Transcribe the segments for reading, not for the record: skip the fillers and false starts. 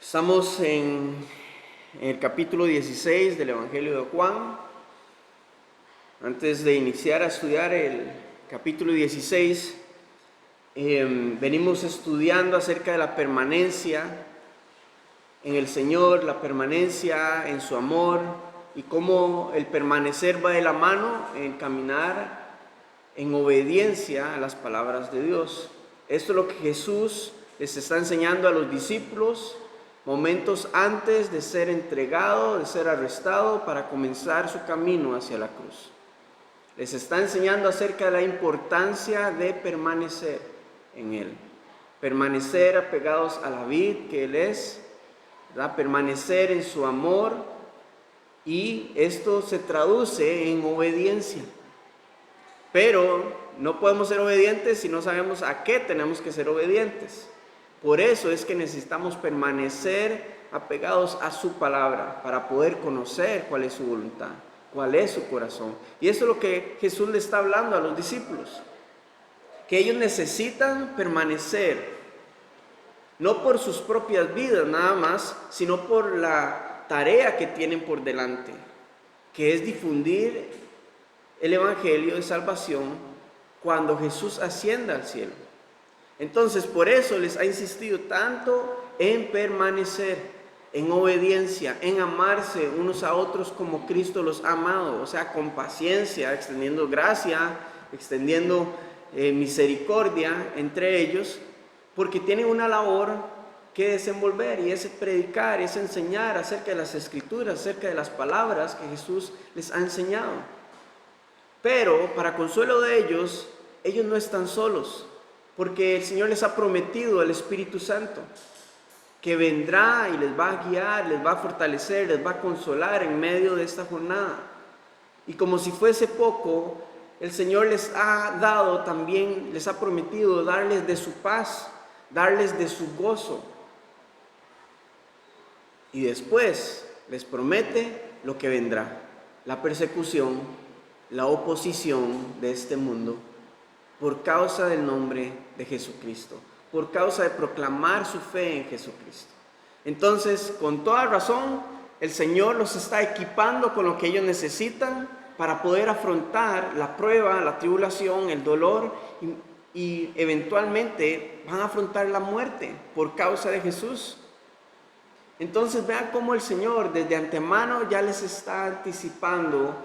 Estamos en el capítulo 16 del Evangelio de Juan. Antes de iniciar a estudiar el capítulo 16, venimos estudiando acerca de la permanencia en el Señor, la permanencia en su amor y cómo el permanecer va de la mano en caminar en obediencia a las palabras de Dios. Esto es lo que Jesús les está enseñando a los discípulos momentos antes de ser entregado, de ser arrestado para comenzar su camino hacia la cruz. Les está enseñando acerca de la importancia de permanecer en Él, permanecer apegados a la vid que Él es, ¿verdad? Permanecer en su amor, y esto se traduce en obediencia. Pero no podemos ser obedientes si no sabemos a qué tenemos que ser obedientes. Por eso es que necesitamos permanecer apegados a su palabra para poder conocer cuál es su voluntad, cuál es su corazón. Y eso es lo que Jesús le está hablando a los discípulos, que ellos necesitan permanecer, no por sus propias vidas nada más, sino por la tarea que tienen por delante, que es difundir el Evangelio de salvación cuando Jesús ascienda al cielo. Entonces, por eso les ha insistido tanto en permanecer, en obediencia, en amarse unos a otros como Cristo los ha amado, o sea, con paciencia, extendiendo gracia, extendiendo misericordia entre ellos, porque tienen una labor que desenvolver, y es predicar, es enseñar acerca de las Escrituras, acerca de las palabras que Jesús les ha enseñado. Pero para consuelo de ellos no están solos, porque el Señor les ha prometido el Espíritu Santo, que vendrá y les va a guiar, les va a fortalecer, les va a consolar en medio de esta jornada. Y como si fuese poco, el Señor les ha dado también, les ha prometido darles de su paz, darles de su gozo. Y después les promete lo que vendrá: la persecución, la oposición de este mundo, por causa del nombre de Jesucristo, por causa de proclamar su fe en Jesucristo. Entonces, con toda razón, el Señor los está equipando con lo que ellos necesitan para poder afrontar la prueba, la tribulación, el dolor, y eventualmente van a afrontar la muerte por causa de Jesús. Entonces vean cómo el Señor desde antemano ya les está anticipando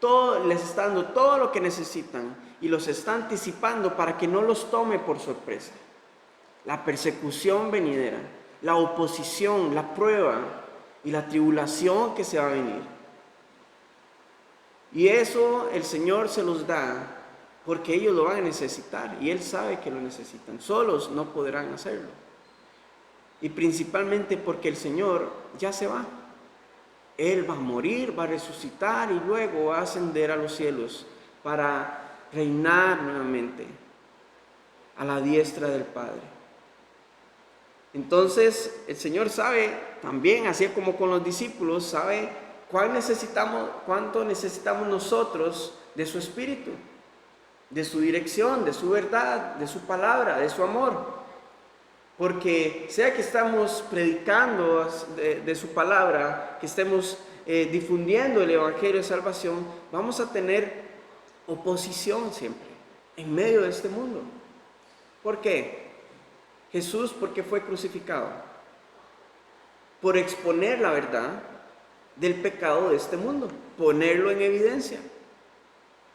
todo, les está dando todo lo que necesitan, y los está anticipando para que no los tome por sorpresa. La persecución venidera, la oposición, la prueba y la tribulación que se va a venir. Y eso el Señor se los da porque ellos lo van a necesitar, y Él sabe que lo necesitan. Solos no podrán hacerlo. Y principalmente porque el Señor ya se va. Él va a morir, va a resucitar y luego va a ascender a los cielos para reinar nuevamente a la diestra del Padre. Entonces el Señor sabe también, así como con los discípulos, sabe cuánto necesitamos nosotros de su Espíritu, de su dirección, de su verdad, de su palabra, de su amor. Porque sea que estamos predicando de su palabra, que estemos difundiendo el Evangelio de salvación, vamos a tener oposición siempre en medio de este mundo. ¿Por qué? Jesús, porque fue crucificado por exponer la verdad del pecado de este mundo, ponerlo en evidencia.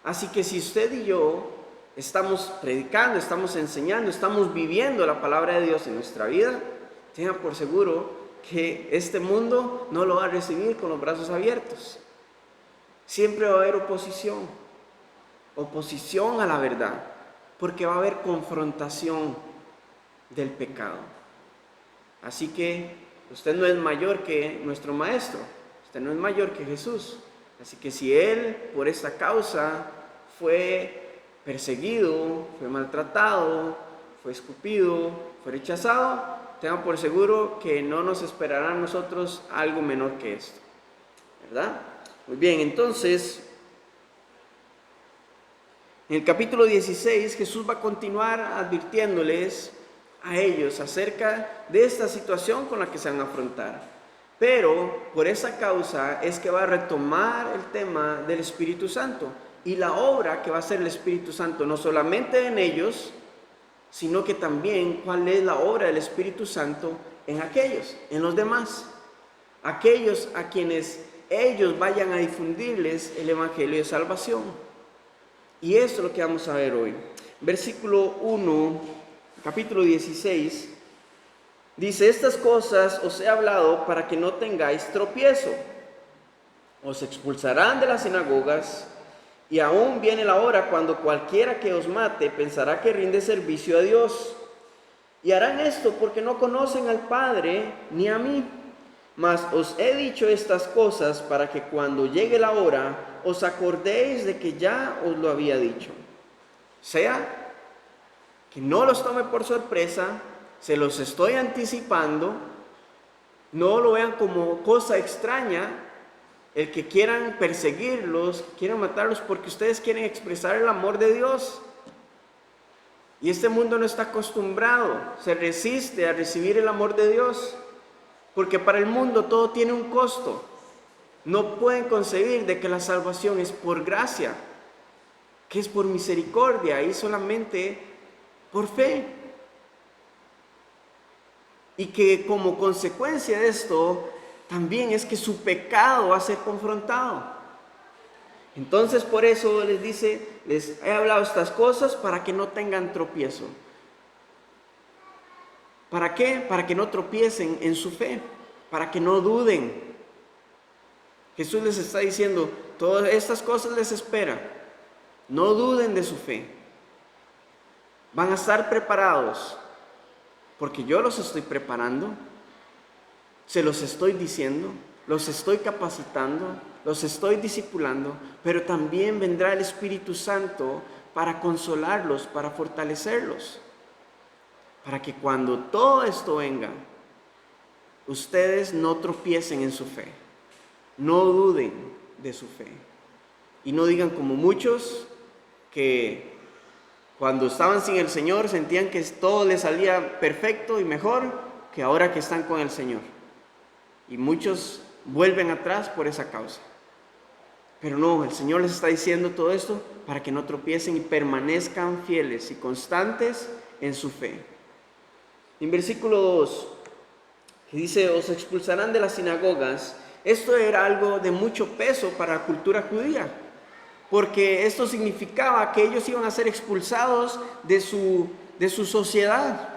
Así que si usted y yo estamos predicando, estamos enseñando, estamos viviendo la palabra de Dios en nuestra vida, tenga por seguro que este mundo no lo va a recibir con los brazos abiertos. Siempre va a haber oposición a la verdad, porque va a haber confrontación del pecado. Así que usted no es mayor que nuestro Maestro, usted no es mayor que Jesús. Así que si Él por esta causa fue perseguido, fue maltratado, fue escupido, fue rechazado, tengan por seguro que no nos esperará a nosotros algo menor que esto, ¿verdad? Muy bien, entonces en el capítulo 16 Jesús va a continuar advirtiéndoles a ellos acerca de esta situación con la que se van a afrontar. Pero por esa causa es que va a retomar el tema del Espíritu Santo y la obra que va a hacer el Espíritu Santo, no solamente en ellos, sino que también cuál es la obra del Espíritu Santo en aquellos, en los demás, aquellos a quienes ellos vayan a difundirles el Evangelio de salvación. Y esto es lo que vamos a ver hoy. Versículo 1, capítulo 16, dice: estas cosas os he hablado para que no tengáis tropiezo. Os expulsarán de las sinagogas, y aún viene la hora cuando cualquiera que os mate pensará que rinde servicio a Dios. Y harán esto porque no conocen al Padre ni a mí. Mas os he dicho estas cosas para que cuando llegue la hora os acordéis de que ya os lo había dicho. O sea, que no los tome por sorpresa, se los estoy anticipando, no lo vean como cosa extraña el que quieran perseguirlos, quieran matarlos porque ustedes quieren expresar el amor de Dios. Y este mundo no está acostumbrado, se resiste a recibir el amor de Dios, porque para el mundo todo tiene un costo. No pueden concebir de que la salvación es por gracia, que es por misericordia y solamente por fe. Y que como consecuencia de esto, también es que su pecado va a ser confrontado. Entonces por eso les dice, les he hablado estas cosas para que no tengan tropiezo. ¿Para qué? Para que no tropiecen en su fe, para que no duden. Jesús les está diciendo, todas estas cosas les espera. No duden de su fe. Van a estar preparados, porque yo los estoy preparando, se los estoy diciendo, los estoy capacitando, los estoy discipulando, pero también vendrá el Espíritu Santo para consolarlos, para fortalecerlos, para que cuando todo esto venga, ustedes no tropiecen en su fe, no duden de su fe, y no digan como muchos que cuando estaban sin el Señor sentían que todo les salía perfecto y mejor que ahora que están con el Señor. Y muchos vuelven atrás por esa causa. Pero no, el Señor les está diciendo todo esto para que no tropiecen y permanezcan fieles y constantes en su fe. En versículo 2, que dice, os expulsarán de las sinagogas. Esto era algo de mucho peso para la cultura judía, porque esto significaba que ellos iban a ser expulsados de su sociedad.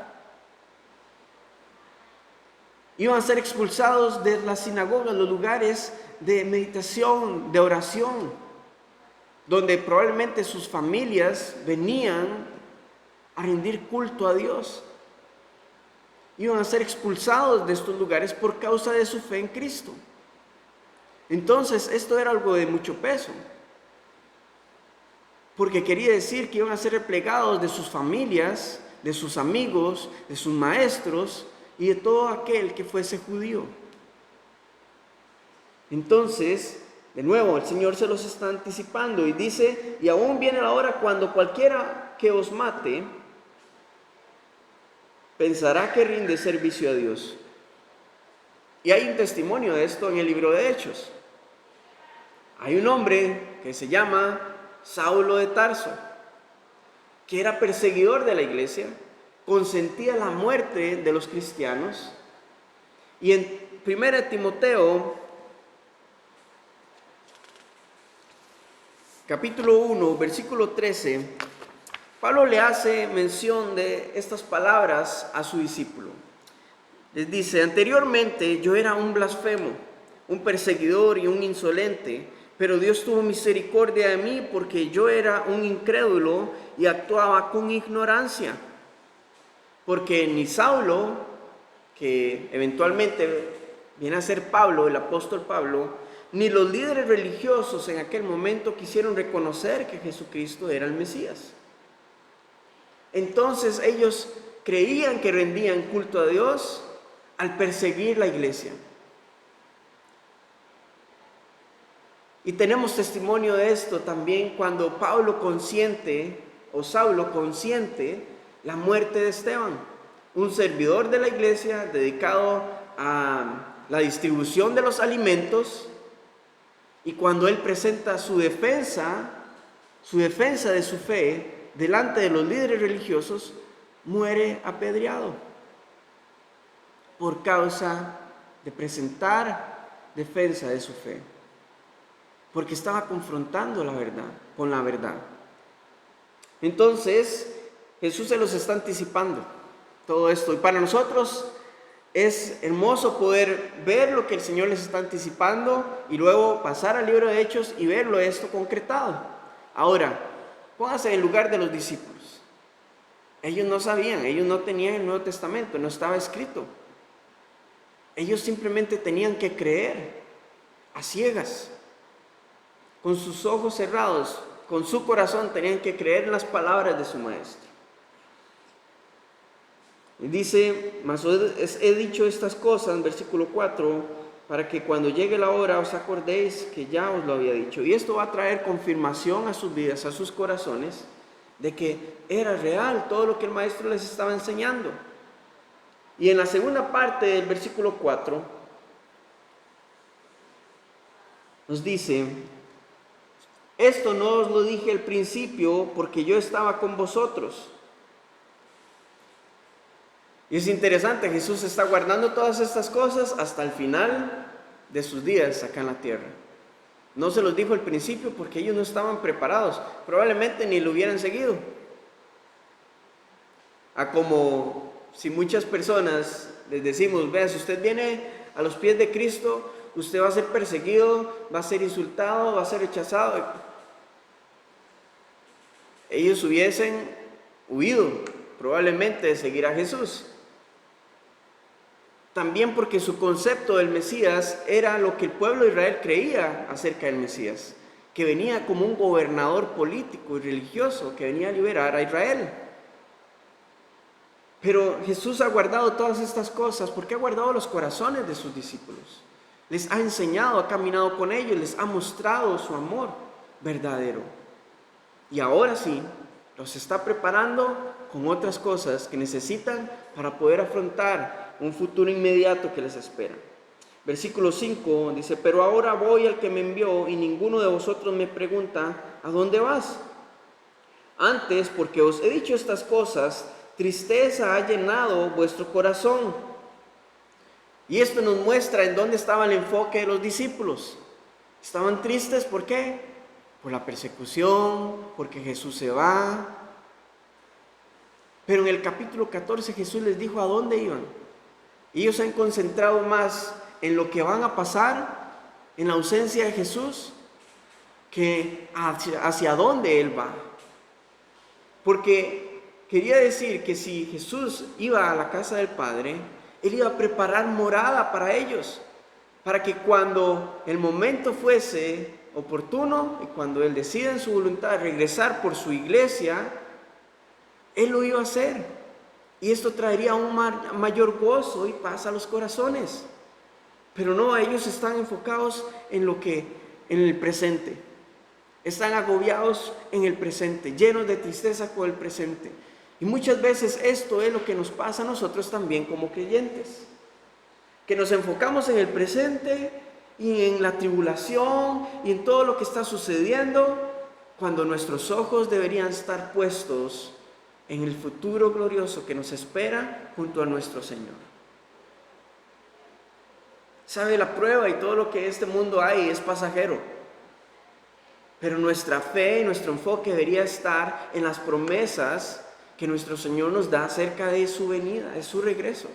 Iban a ser expulsados de las sinagogas, los lugares de meditación, de oración, donde probablemente sus familias venían a rendir culto a Dios. Iban a ser expulsados de estos lugares por causa de su fe en Cristo. Entonces, esto era algo de mucho peso, porque quería decir que iban a ser replegados de sus familias, de sus amigos, de sus maestros y de todo aquel que fuese judío. Entonces, de nuevo, el Señor se los está anticipando y dice, y aún viene la hora cuando cualquiera que os mate pensará que rinde servicio a Dios. Y hay un testimonio de esto en el libro de Hechos. Hay un hombre que se llama Saulo de Tarso, que era perseguidor de la iglesia, consentía la muerte de los cristianos. Y en 1 Timoteo, capítulo 1, versículo 13, Pablo le hace mención de estas palabras a su discípulo. Les dice, anteriormente yo era un blasfemo, un perseguidor y un insolente, pero Dios tuvo misericordia de mí porque yo era un incrédulo y actuaba con ignorancia. Porque ni Saulo, que eventualmente viene a ser Pablo, el apóstol Pablo, ni los líderes religiosos en aquel momento quisieron reconocer que Jesucristo era el Mesías. Entonces ellos creían que rendían culto a Dios al perseguir la iglesia. Y tenemos testimonio de esto también cuando Saulo consiente la muerte de Esteban. un servidor de la iglesia dedicado a la distribución de los alimentos, y cuando él presenta su defensa de su fe delante de los líderes religiosos, muere apedreado por causa de presentar defensa de su fe, porque estaba confrontando la verdad con la verdad. Entonces Jesús se los está anticipando todo esto, y para nosotros es hermoso poder ver lo que el Señor les está anticipando y luego pasar al libro de Hechos y verlo esto concretado. Ahora, póngase en el lugar de los discípulos. Ellos no sabían, ellos no tenían el Nuevo Testamento, no estaba escrito. Ellos simplemente tenían que creer a ciegas, con sus ojos cerrados, con su corazón tenían que creer en las palabras de su maestro. Y dice, mas os he dicho estas cosas, versículo 4, para que cuando llegue la hora os acordéis que ya os lo había dicho. Y esto va a traer confirmación a sus vidas, a sus corazones, de que era real todo lo que el maestro les estaba enseñando. Y en la segunda parte del versículo 4 nos dice, esto no os lo dije al principio porque yo estaba con vosotros. Y es interesante, Jesús está guardando todas estas cosas hasta el final de sus días acá en la tierra. No se los dijo al principio porque ellos no estaban preparados, probablemente ni lo hubieran seguido. Como si muchas personas les decimos, vea, si usted viene a los pies de Cristo, usted va a ser perseguido, va a ser insultado, va a ser rechazado. Ellos hubiesen huido probablemente de seguir a Jesús. También porque su concepto del Mesías era lo que el pueblo de Israel creía acerca del Mesías, que venía como un gobernador político y religioso que venía a liberar a Israel. Pero Jesús ha guardado todas estas cosas porque ha guardado los corazones de sus discípulos. Les ha enseñado, ha caminado con ellos, les ha mostrado su amor verdadero. Y ahora sí, los está preparando con otras cosas que necesitan para poder afrontar un futuro inmediato que les espera. Versículo 5 dice, pero ahora voy al que me envió y ninguno de vosotros me pregunta, ¿a dónde vas? Antes, porque os he dicho estas cosas, tristeza ha llenado vuestro corazón. Y esto nos muestra en dónde estaba el enfoque de los discípulos. Estaban tristes, ¿por qué? Por la persecución, porque Jesús se va. Pero en el capítulo 14 Jesús les dijo a dónde iban. Ellos se han concentrado más en lo que van a pasar, en la ausencia de Jesús, que hacia dónde Él va. Porque quería decir que si Jesús iba a la casa del Padre, Él iba a preparar morada para ellos, para que cuando el momento fuese oportuno y cuando Él decida en su voluntad regresar por su iglesia, Él lo iba a hacer. Y esto traería un mayor gozo y paz a los corazones. Pero no, ellos están enfocados en el presente. Están agobiados en el presente, llenos de tristeza con el presente. Y muchas veces esto es lo que nos pasa a nosotros también como creyentes. Que nos enfocamos en el presente y en la tribulación y en todo lo que está sucediendo, cuando nuestros ojos deberían estar puestos en el futuro glorioso que nos espera junto a nuestro Señor. Sabe, la prueba y todo lo que en este mundo hay es pasajero. Pero nuestra fe y nuestro enfoque debería estar en las promesas que nuestro Señor nos da acerca de su venida, de su regreso,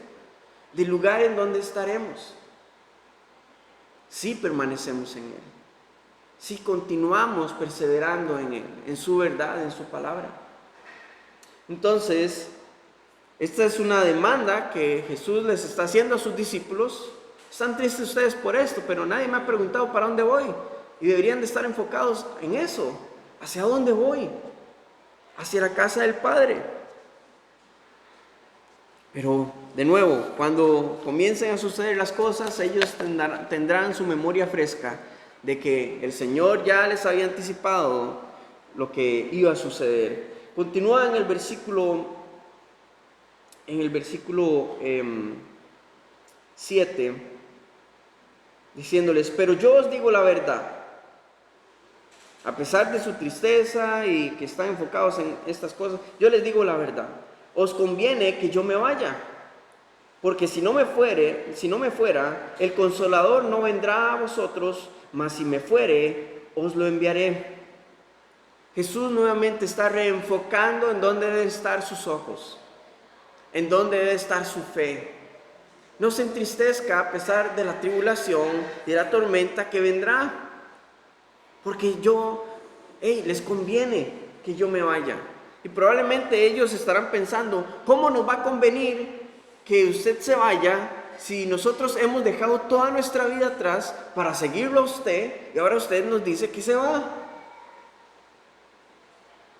del lugar en donde estaremos. Si permanecemos en Él, si continuamos perseverando en Él, en su verdad, en su palabra. Entonces, esta es una demanda que Jesús les está haciendo a sus discípulos. Están tristes ustedes por esto, pero nadie me ha preguntado para dónde voy. Y deberían de estar enfocados en eso. ¿Hacia dónde voy? Hacia la casa del Padre. Pero, de nuevo, cuando comiencen a suceder las cosas, ellos tendrán su memoria fresca de que el Señor ya les había anticipado lo que iba a suceder. Continúa en el versículo en el versículo 7, diciéndoles, pero yo os digo la verdad. A pesar de su tristeza y que están enfocados en estas cosas, yo les digo la verdad. Os conviene que yo me vaya, porque si no me fuera, el Consolador no vendrá a vosotros, mas si me fuere, os lo enviaré. Jesús nuevamente está reenfocando en dónde deben estar sus ojos, en dónde debe estar su fe. No se entristezca a pesar de la tribulación y de la tormenta que vendrá, porque les conviene que yo me vaya. Y probablemente ellos estarán pensando, ¿cómo nos va a convenir que usted se vaya si nosotros hemos dejado toda nuestra vida atrás para seguirlo a usted y ahora usted nos dice que se va?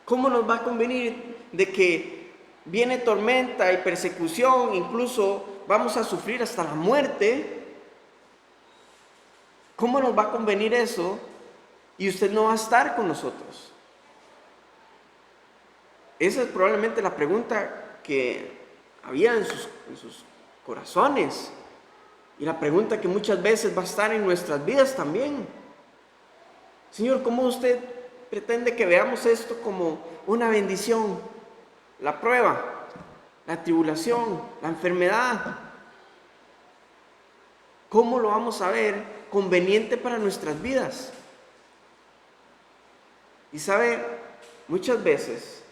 ¿Cómo nos va a convenir de que viene tormenta y persecución, incluso vamos a sufrir hasta la muerte? ¿Cómo nos va a convenir eso y usted no va a estar con nosotros? Esa es probablemente la pregunta que había en sus corazones y la pregunta que muchas veces va a estar en nuestras vidas también. Señor, ¿cómo usted pretende que veamos esto como una bendición? La prueba, la tribulación, la enfermedad. ¿Cómo lo vamos a ver conveniente para nuestras vidas? Y sabe, muchas veces,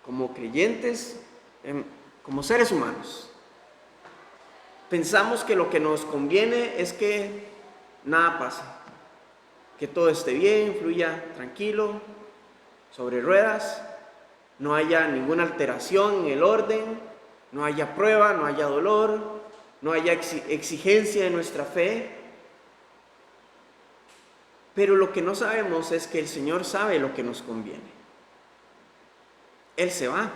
como creyentes, como seres humanos, pensamos que lo que nos conviene es que nada pase, que todo esté bien, fluya tranquilo, sobre ruedas, no haya ninguna alteración en el orden, no haya prueba, no haya dolor, no haya exigencia de nuestra fe. Pero lo que no sabemos es que el Señor sabe lo que nos conviene. Él se va,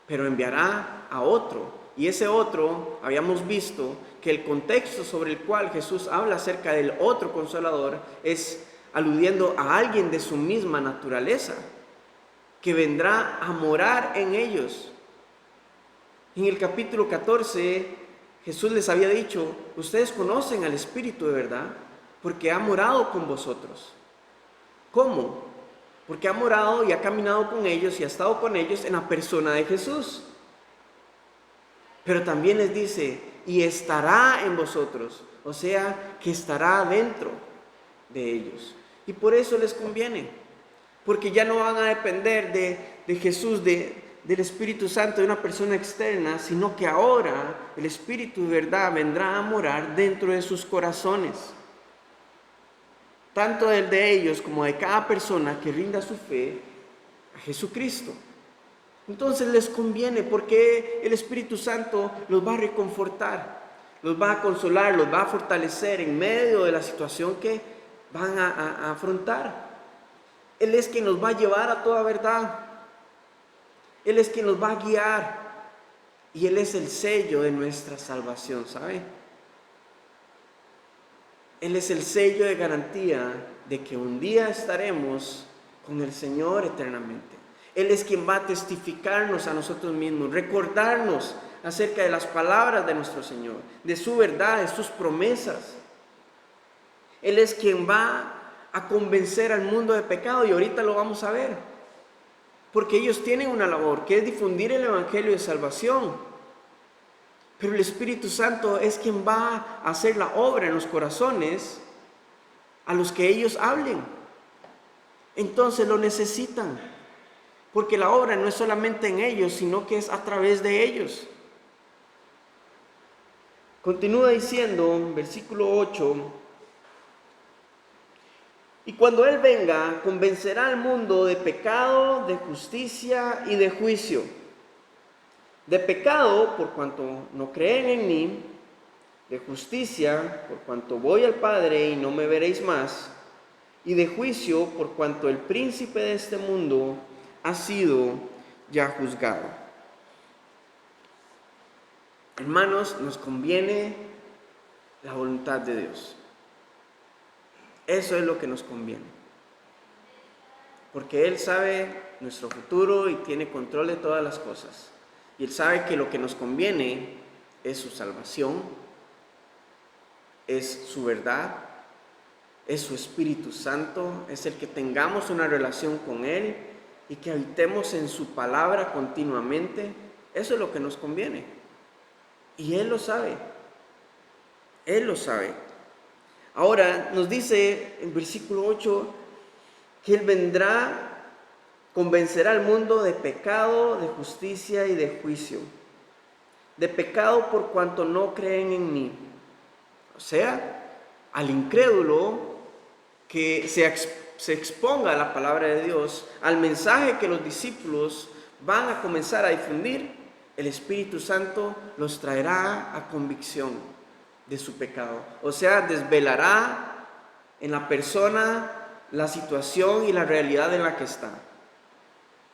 pero enviará a otro. Y ese otro, habíamos visto que el contexto sobre el cual Jesús habla acerca del otro Consolador es aludiendo a alguien de su misma naturaleza, que vendrá a morar en ellos. En el capítulo 14, Jesús les había dicho, ustedes conocen al Espíritu de verdad, porque ha morado con vosotros. ¿Cómo? Porque ha morado y ha caminado con ellos y ha estado con ellos en la persona de Jesús. Pero también les dice, y estará en vosotros, o sea, que estará dentro de ellos. Y por eso les conviene, porque ya no van a depender de Jesús, del Espíritu Santo, de una persona externa, sino que ahora el Espíritu de verdad vendrá a morar dentro de sus corazones. Tanto el de ellos como de cada persona que rinda su fe a Jesucristo. Entonces les conviene porque el Espíritu Santo los va a reconfortar, los va a consolar, los va a fortalecer en medio de la situación que van a afrontar. Él es quien nos va a llevar a toda verdad. Él es quien nos va a guiar. Y Él es el sello de nuestra salvación, ¿sabe? Él es el sello de garantía de que un día estaremos con el Señor eternamente. Él es quien va a testificarnos a nosotros mismos, recordarnos acerca de las palabras de nuestro Señor, de su verdad, de sus promesas. Él es quien va a convencer al mundo de pecado y ahorita lo vamos a ver. Porque ellos tienen una labor que es difundir el Evangelio de salvación. Pero el Espíritu Santo es quien va a hacer la obra en los corazones a los que ellos hablen. Entonces lo necesitan, porque la obra no es solamente en ellos, sino que es a través de ellos. Continúa diciendo, versículo 8, y cuando Él venga, convencerá al mundo de pecado, de justicia y de juicio. De pecado, por cuanto no creen en mí; de justicia, por cuanto voy al Padre y no me veréis más; y de juicio, por cuanto el príncipe de este mundo ha sido ya juzgado. Hermanos, nos conviene la voluntad de Dios. Eso es lo que nos conviene. Porque Él sabe nuestro futuro y tiene control de todas las cosas. Y Él sabe que lo que nos conviene es su salvación, es su verdad, es su Espíritu Santo, es el que tengamos una relación con Él y que habitemos en su palabra continuamente. Eso es lo que nos conviene. Y Él lo sabe. Él lo sabe. Ahora nos dice en versículo 8 que Él vendrá, convencerá al mundo de pecado, de justicia y de juicio. De pecado por cuanto no creen en mí. O sea, al incrédulo que se exponga a la palabra de Dios, al mensaje que los discípulos van a comenzar a difundir, el Espíritu Santo los traerá a convicción de su pecado. O sea, desvelará en la persona la situación y la realidad en la que está.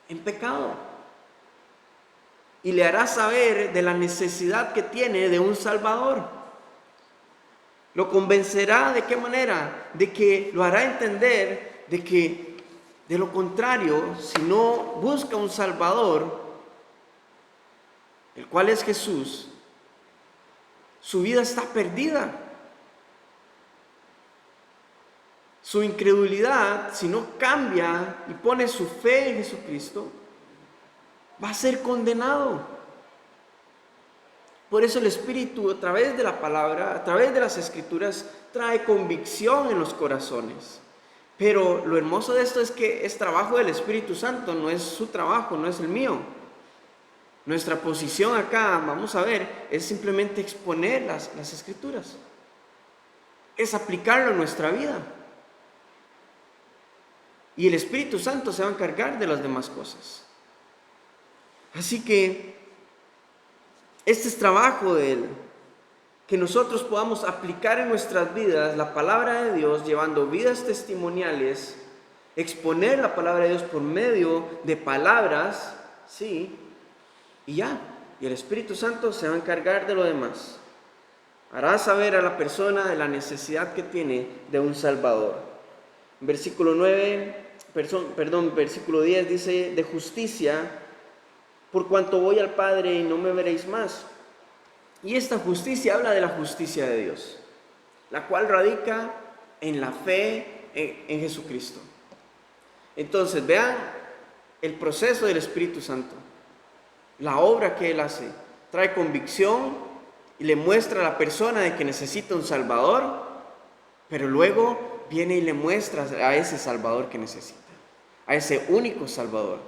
En pecado. Y le hará saber de la necesidad que tiene de un Salvador. Lo convencerá, ¿de qué manera? De que lo hará entender de que, de lo contrario, si no busca un Salvador, el cual es Jesús, su vida está perdida. Su incredulidad, si no cambia y pone su fe en Jesucristo, va a ser condenado. Por eso el Espíritu, a través de la palabra, a través de las Escrituras, trae convicción en los corazones. Pero lo hermoso de esto es que es trabajo del Espíritu Santo, no es su trabajo, no es el mío. Nuestra posición acá, vamos a ver, es simplemente exponer las Escrituras. Es aplicarlo en nuestra vida. Y el Espíritu Santo se va a encargar de las demás cosas. Así que este es trabajo de Él, que nosotros podamos aplicar en nuestras vidas la palabra de Dios, llevando vidas testimoniales, exponer la palabra de Dios por medio de palabras, sí, y ya. Y el Espíritu Santo se va a encargar de lo demás. Hará saber a la persona de la necesidad que tiene de un Salvador. Versículo 10 dice, de justicia, por cuanto voy al Padre y no me veréis más. Y esta justicia habla de la justicia de Dios, la cual radica en la fe en Jesucristo. Entonces, vean el proceso del Espíritu Santo, la obra que Él hace. Trae convicción y le muestra a la persona de que necesita un Salvador, pero luego viene y le muestra a ese Salvador que necesita, a ese único Salvador,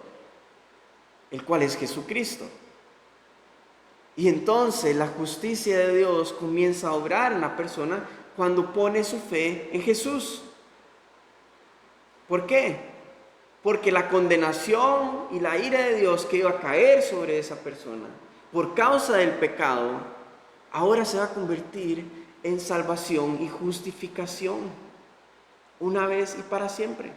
el cual es Jesucristo. Y entonces la justicia de Dios comienza a obrar en la persona cuando pone su fe en Jesús. ¿Por qué? Porque la condenación y la ira de Dios que iba a caer sobre esa persona por causa del pecado, ahora se va a convertir en salvación y justificación, una vez y para siempre.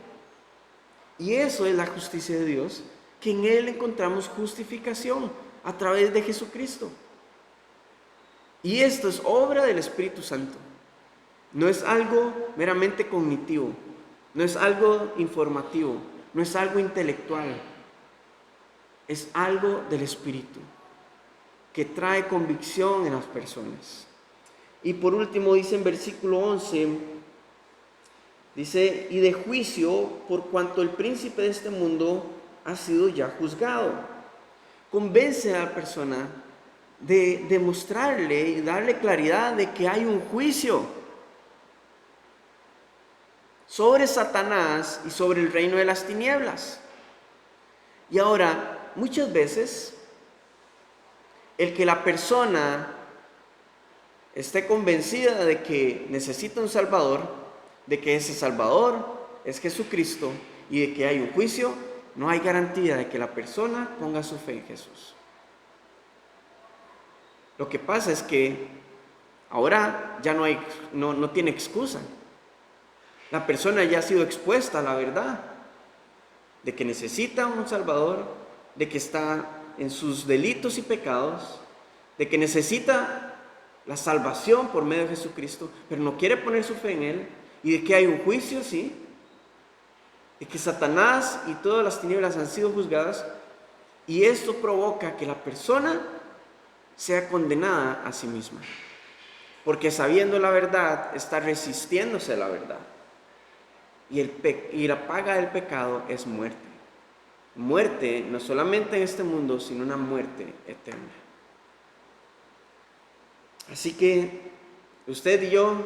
Y eso es la justicia de Dios, que en Él encontramos justificación a través de Jesucristo. Y esto es obra del Espíritu Santo. No es algo meramente cognitivo, no es algo informativo, no es algo intelectual. Es algo del Espíritu que trae convicción en las personas. Y por último dice en versículo 11, dice, y de juicio por cuanto el príncipe de este mundo ha sido ya juzgado. Convence a la persona de demostrarle y darle claridad de que hay un juicio sobre Satanás y sobre el reino de las tinieblas. Y ahora, muchas veces, el que la persona esté convencida de que necesita un Salvador, de que ese Salvador es Jesucristo y de que hay un juicio, no hay garantía de que la persona ponga su fe en Jesús. Lo que pasa es que ahora ya no tiene excusa. La persona ya ha sido expuesta a la verdad de que necesita un Salvador, de que está en sus delitos y pecados, de que necesita la salvación por medio de Jesucristo, pero no quiere poner su fe en Él, y de que hay un juicio, sí, de que Satanás y todas las tinieblas han sido juzgadas, Y esto provoca que la persona sea condenada a sí misma, porque sabiendo la verdad está resistiéndose a la verdad. Y la paga del pecado es muerte. Muerte no solamente en este mundo, sino una muerte eterna. Así que usted y yo,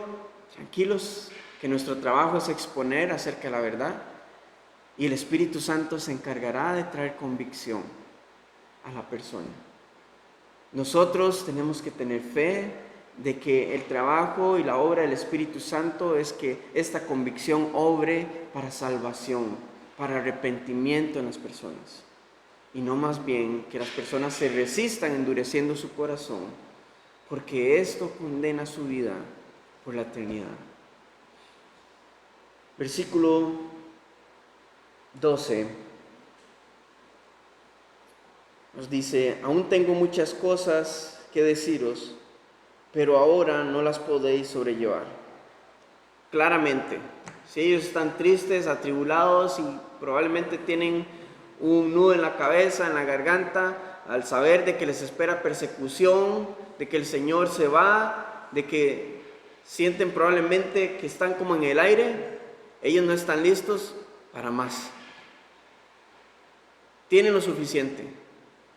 tranquilos, que nuestro trabajo es exponer acerca de la verdad, y el Espíritu Santo se encargará de traer convicción a la persona. Nosotros tenemos que tener fe de que el trabajo y la obra del Espíritu Santo es que esta convicción obre para salvación, para arrepentimiento en las personas, y no más bien que las personas se resistan endureciendo su corazón, porque esto condena su vida por la eternidad. Versículo 12 nos dice: aún tengo muchas cosas que deciros, pero ahora no las podéis sobrellevar. Claramente, si ellos están tristes, atribulados y probablemente tienen un nudo en la cabeza, en la garganta, al saber de que les espera persecución, de que el Señor se va, de que sienten probablemente que están como en el aire, ellos no están listos para más. Tienen lo suficiente.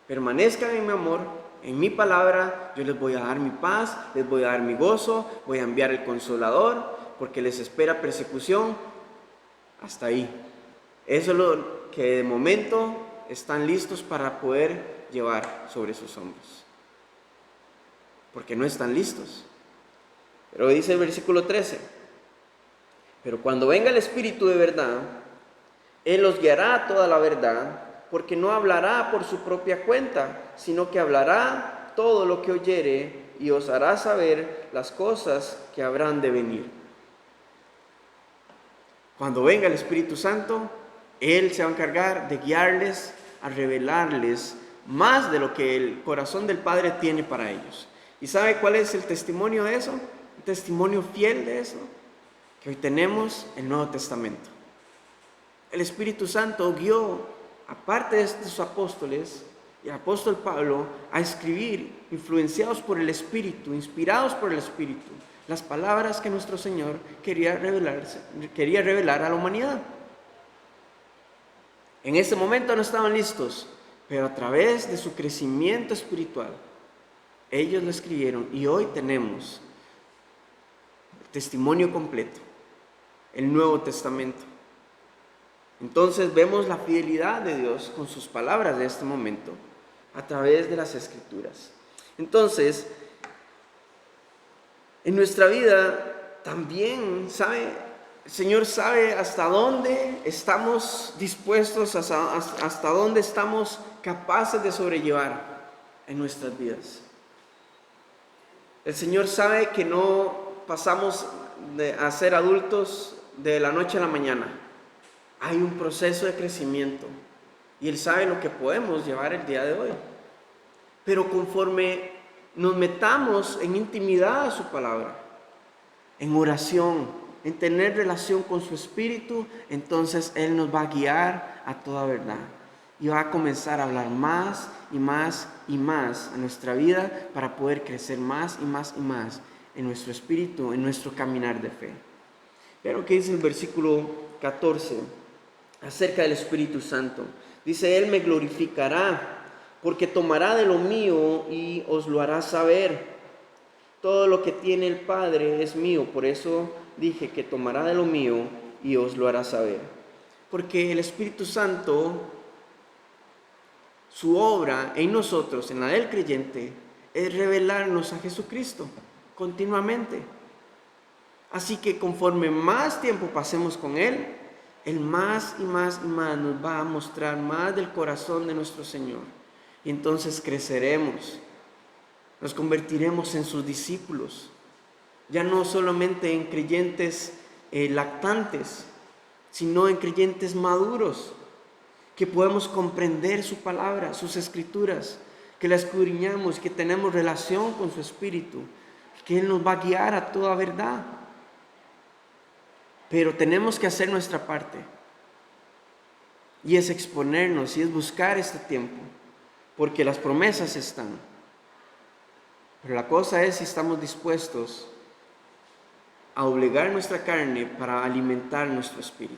Permanezcan en mi amor, en mi palabra. Yo les voy a dar mi paz, les voy a dar mi gozo, voy a enviar el Consolador, porque les espera persecución. Hasta ahí. Eso es lo que de momento están listos para poder llevar sobre sus hombros, porque no están listos. Pero dice el versículo 13: pero cuando venga el Espíritu de verdad, Él los guiará a toda la verdad, porque no hablará por su propia cuenta, sino que hablará todo lo que oyere y os hará saber las cosas que habrán de venir. Cuando venga el Espíritu Santo, Él se va a encargar de guiarles, a revelarles más de lo que el corazón del Padre tiene para ellos. ¿Y sabe cuál es el testimonio de eso? Un testimonio fiel de eso, que hoy tenemos el Nuevo Testamento. El Espíritu Santo guió, aparte de estos apóstoles, y el apóstol Pablo, a escribir, influenciados por el Espíritu, inspirados por el Espíritu, las palabras que nuestro Señor quería revelar a la humanidad. En ese momento no estaban listos, pero a través de su crecimiento espiritual, ellos lo escribieron, y hoy tenemos el testimonio completo, el Nuevo Testamento. Entonces vemos la fidelidad de Dios con sus palabras de este momento a través de las Escrituras. Entonces, en nuestra vida también, el Señor sabe hasta dónde estamos dispuestos, hasta dónde estamos capaces de sobrellevar en nuestras vidas. El Señor sabe que no pasamos a ser adultos de la noche a la mañana. Hay un proceso de crecimiento y Él sabe lo que podemos llevar el día de hoy. Pero conforme nos metamos en intimidad a su palabra, en oración, en tener relación con su Espíritu, entonces Él nos va a guiar a toda verdad y va a comenzar a hablar más y más y más a nuestra vida para poder crecer más y más y más en nuestro espíritu, en nuestro caminar de fe. Vean lo que dice el versículo 14 acerca del Espíritu Santo. Dice: Él me glorificará, porque tomará de lo mío y os lo hará saber. Todo lo que tiene el Padre es mío, por eso dije que tomará de lo mío y os lo hará saber. Porque el Espíritu Santo, su obra en nosotros, en la del creyente, es revelarnos a Jesucristo continuamente. Así que conforme más tiempo pasemos con Él, Él más y más y más nos va a mostrar más del corazón de nuestro Señor. Y entonces creceremos, nos convertiremos en sus discípulos, ya no solamente en creyentes lactantes, sino en creyentes maduros, que podemos comprender su palabra, sus escrituras, que la escudriñamos, que tenemos relación con su Espíritu, que Él nos va a guiar a toda verdad. Pero tenemos que hacer nuestra parte, y es exponernos, y es buscar este tiempo, porque las promesas están. Pero la cosa es si estamos dispuestos a obligar nuestra carne para alimentar nuestro espíritu,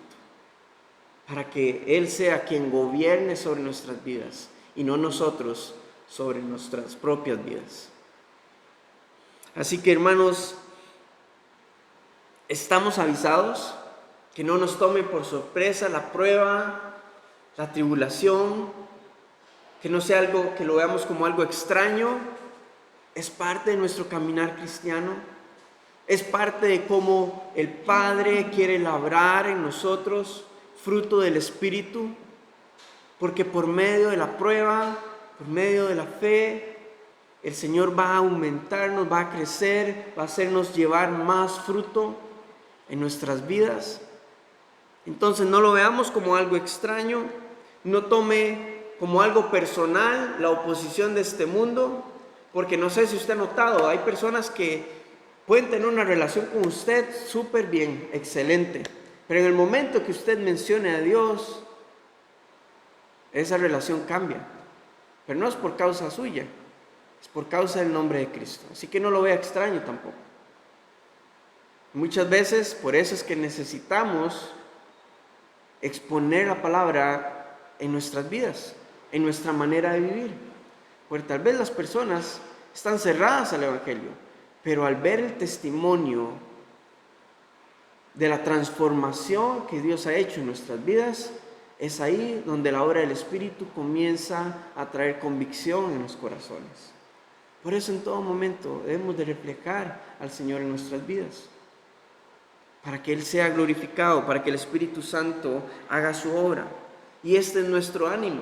para que Él sea quien gobierne sobre nuestras vidas y no nosotros sobre nuestras propias vidas. Así que, hermanos, estamos avisados que no nos tome por sorpresa la prueba, la tribulación, que no sea algo que lo veamos como algo extraño. Es parte de nuestro caminar cristiano. Es parte de cómo el Padre quiere labrar en nosotros fruto del Espíritu, porque por medio de la prueba, por medio de la fe, el Señor va a aumentarnos, va a crecer, va a hacernos llevar más fruto en nuestras vidas. Entonces no lo veamos como algo extraño, no tome como algo personal la oposición de este mundo, porque no sé si usted ha notado, hay personas que pueden tener una relación con usted súper bien, excelente, pero en el momento que usted mencione a Dios, esa relación cambia, pero no es por causa suya, es por causa del nombre de Cristo. Así que no lo vea extraño tampoco. Muchas veces por eso es que necesitamos exponer la palabra en nuestras vidas, en nuestra manera de vivir, porque tal vez las personas están cerradas al Evangelio, pero al ver el testimonio de la transformación que Dios ha hecho en nuestras vidas, es ahí donde la obra del Espíritu comienza a traer convicción en los corazones. Por eso en todo momento debemos de reflejar al Señor en nuestras vidas, para que Él sea glorificado, para que el Espíritu Santo haga su obra. Y este es nuestro ánimo,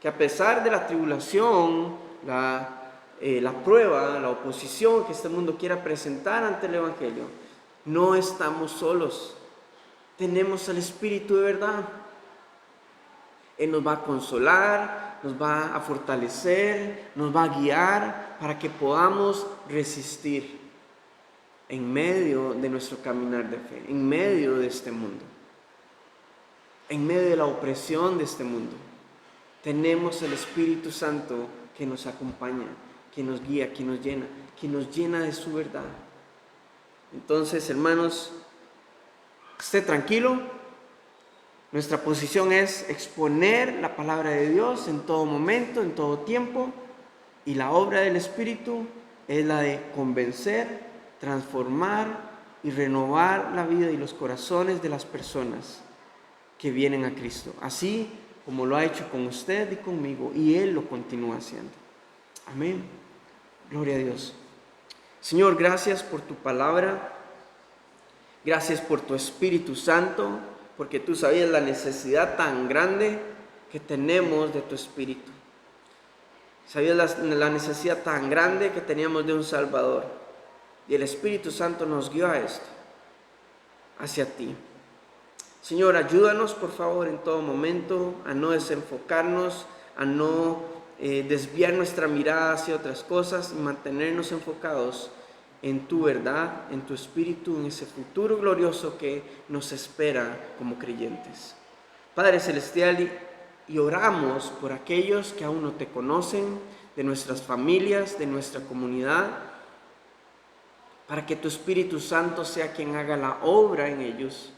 que a pesar de la tribulación, la prueba, la oposición que este mundo quiera presentar ante el Evangelio, no estamos solos. Tenemos al Espíritu de verdad. Él nos va a consolar, nos va a fortalecer, nos va a guiar para que podamos resistir en medio de nuestro caminar de fe, en medio de este mundo, en medio de la opresión de este mundo. Tenemos el Espíritu Santo que nos acompaña, que nos guía, que nos llena de su verdad. Entonces, hermanos, esté tranquilo. Nuestra posición es exponer la palabra de Dios en todo momento, en todo tiempo, y la obra del Espíritu es la de convencer, transformar y renovar la vida y los corazones de las personas que vienen a Cristo, así como lo ha hecho con usted y conmigo, y Él lo continúa haciendo. Amén. Gloria a Dios. Señor, gracias por tu palabra, gracias por tu Espíritu Santo, porque tú sabías la necesidad tan grande que tenemos de tu Espíritu. Sabías la necesidad tan grande que teníamos de un Salvador. Y el Espíritu Santo nos guió a esto, hacia ti. Señor, ayúdanos por favor en todo momento a no desenfocarnos, a no desviar nuestra mirada hacia otras cosas y mantenernos enfocados en tu verdad, en tu Espíritu, en ese futuro glorioso que nos espera como creyentes. Padre Celestial, y oramos por aquellos que aún no te conocen, de nuestras familias, de nuestra comunidad, para que tu Espíritu Santo sea quien haga la obra en ellos,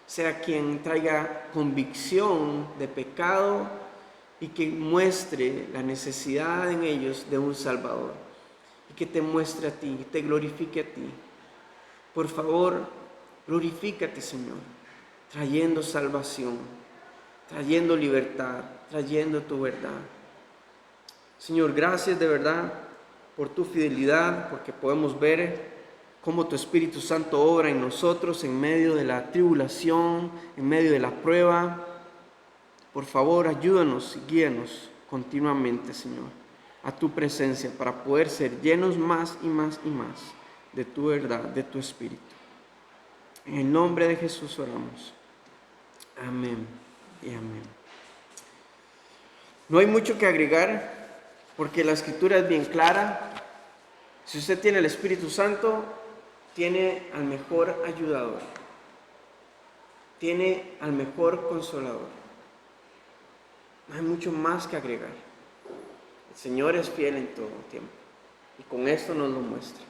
sea quien traiga convicción de pecado y que muestre la necesidad en ellos de un Salvador, y que te muestre a ti, te glorifique a ti. Por favor, glorifícate, Señor, trayendo salvación, trayendo libertad, trayendo tu verdad. Señor, gracias de verdad por tu fidelidad, porque podemos ver cómo tu Espíritu Santo obra en nosotros en medio de la tribulación, en medio de la prueba. Por favor, ayúdanos y guíanos continuamente, Señor, a tu presencia para poder ser llenos más y más y más de tu verdad, de tu Espíritu. En el nombre de Jesús oramos. Amén y amén. No hay mucho que agregar porque la Escritura es bien clara. Si usted tiene el Espíritu Santo, tiene al mejor ayudador, tiene al mejor consolador. No hay mucho más que agregar. El Señor es fiel en todo tiempo y con esto nos lo muestra.